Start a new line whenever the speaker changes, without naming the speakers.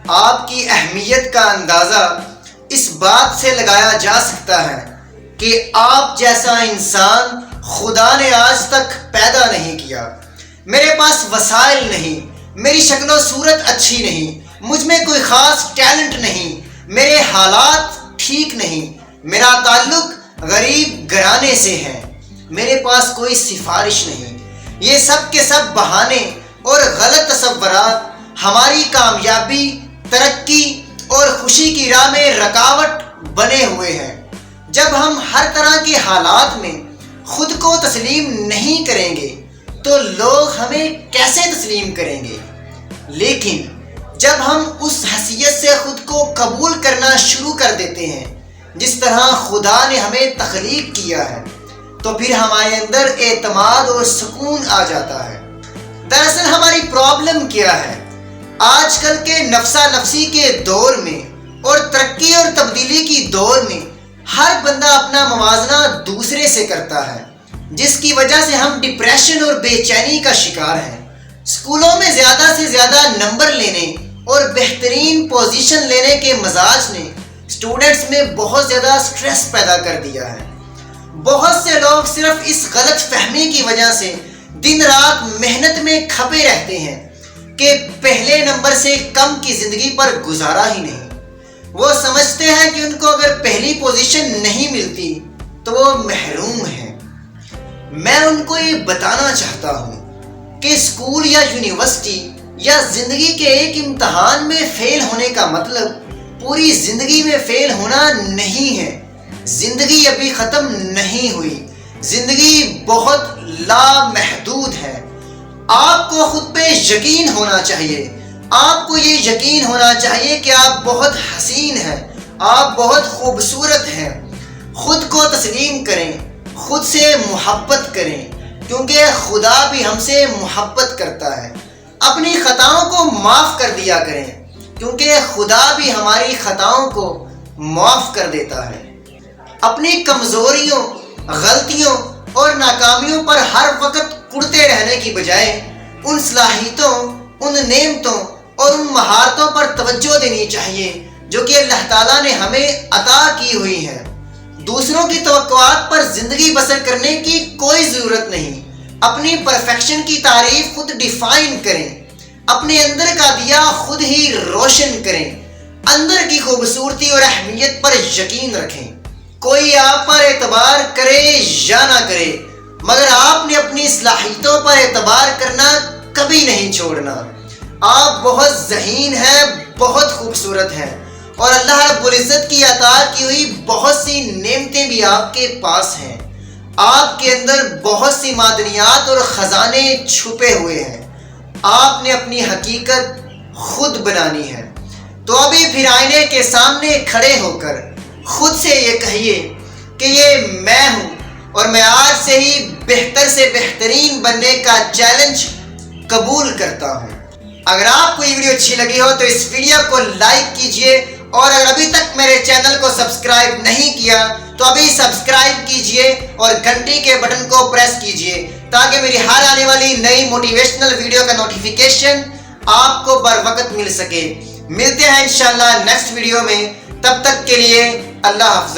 آپ کی اہمیت کا اندازہ اس بات سے لگایا جا سکتا ہے کہ آپ جیسا انسان خدا نے آج تک پیدا نہیں کیا۔ میرے پاس وسائل نہیں، میری شکل و صورت اچھی نہیں، مجھ میں کوئی خاص ٹیلنٹ نہیں، میرے حالات ٹھیک نہیں، میرا تعلق غریب گھرانے سے ہے، میرے پاس کوئی سفارش نہیں۔ یہ سب کے سب بہانے اور غلط تصورات ہماری کامیابی، ترقی اور خوشی کی راہ میں رکاوٹ بنے ہوئے ہیں۔ جب ہم ہر طرح کے حالات میں خود کو تسلیم نہیں کریں گے تو لوگ ہمیں کیسے تسلیم کریں گے؟ لیکن جب ہم اس حیثیت سے خود کو قبول کرنا شروع کر دیتے ہیں جس طرح خدا نے ہمیں تخلیق کیا ہے، تو پھر ہمارے اندر اعتماد اور سکون آ جاتا ہے۔ دراصل ہماری پرابلم کیا ہے؟ آج کل کے نفسا نفسی کے دور میں اور ترقی اور تبدیلی کی دور میں ہر بندہ اپنا موازنہ دوسرے سے کرتا ہے، جس کی وجہ سے ہم ڈپریشن اور بے چینی کا شکار ہیں۔ اسکولوں میں زیادہ سے زیادہ نمبر لینے اور بہترین پوزیشن لینے کے مزاج نے اسٹوڈنٹس میں بہت زیادہ سٹریس پیدا کر دیا ہے۔ بہت سے لوگ صرف اس غلط فہمی کی وجہ سے دن رات محنت میں کھپے رہتے ہیں کہ پہلے نمبر سے کم کی زندگی پر گزارا ہی نہیں۔ وہ سمجھتے ہیں کہ ان کو اگر پہلی پوزیشن نہیں ملتی تو وہ محروم ہیں۔ میں ان کو یہ بتانا چاہتا ہوں کہ اسکول یا یونیورسٹی یا زندگی کے ایک امتحان میں فیل ہونے کا مطلب پوری زندگی میں فیل ہونا نہیں ہے۔ زندگی ابھی ختم نہیں ہوئی، زندگی بہت لامحدود ہے۔ آپ کو خود پہ یقین ہونا چاہیے۔ آپ کو یہ یقین ہونا چاہیے کہ آپ بہت حسین ہیں، آپ بہت خوبصورت ہیں۔ خود کو تسلیم کریں، خود سے محبت کریں، کیونکہ خدا بھی ہم سے محبت کرتا ہے۔ اپنی خطاؤں کو معاف کر دیا کریں، کیونکہ خدا بھی ہماری خطاؤں کو معاف کر دیتا ہے۔ اپنی کمزوریوں، غلطیوں اور ناکامیوں پر ہر وقت کڑتے رہنے کی بجائے ان صلاحیتوں، ان نعمتوں اور ان مہارتوں پر توجہ دینی چاہیے جو کہ اللہ تعالیٰ نے ہمیں عطا کی ہوئی ہیں۔ دوسروں کی توقعات پر زندگی بسر کرنے کی کوئی ضرورت نہیں۔ اپنی پرفیکشن کی تعریف خود ڈیفائن کریں، اپنے اندر کا دیا خود ہی روشن کریں، اندر کی خوبصورتی اور اہمیت پر یقین رکھیں۔ کوئی آپ پر اعتبار کرے یا نہ کرے، مگر آپ نے اپنی صلاحیتوں پر اعتبار کرنا کبھی نہیں چھوڑنا۔ آپ بہت ذہین ہیں، بہت خوبصورت ہیں، اور اللہ رب العزت کی عطا کی ہوئی بہت سی نعمتیں بھی آپ کے پاس ہیں۔ آپ کے اندر بہت سی معدنیات اور خزانے چھپے ہوئے ہیں۔ آپ نے اپنی حقیقت خود بنانی ہے۔ تو ابھی پھر آئینے کے سامنے کھڑے ہو کر خود سے یہ کہیے کہ یہ میں ہوں، اور میں آج سے ہی بہتر سے بہترین بننے کا چیلنج قبول کرتا ہوں۔ اگر آپ کو یہ ویڈیو اچھی لگی ہو تو اس ویڈیو کو لائک کیجئے، اور اگر ابھی تک میرے چینل کو سبسکرائب نہیں کیا تو ابھی سبسکرائب کیجئے اور گھنٹی کے بٹن کو پریس کیجئے تاکہ میری ہر آنے والی نئی موٹیویشنل ویڈیو کا نوٹیفیکیشن آپ کو بر وقت مل سکے۔ ملتے ہیں انشاءاللہ نیکسٹ ویڈیو میں، تب تک کے لیے اللہ حافظ۔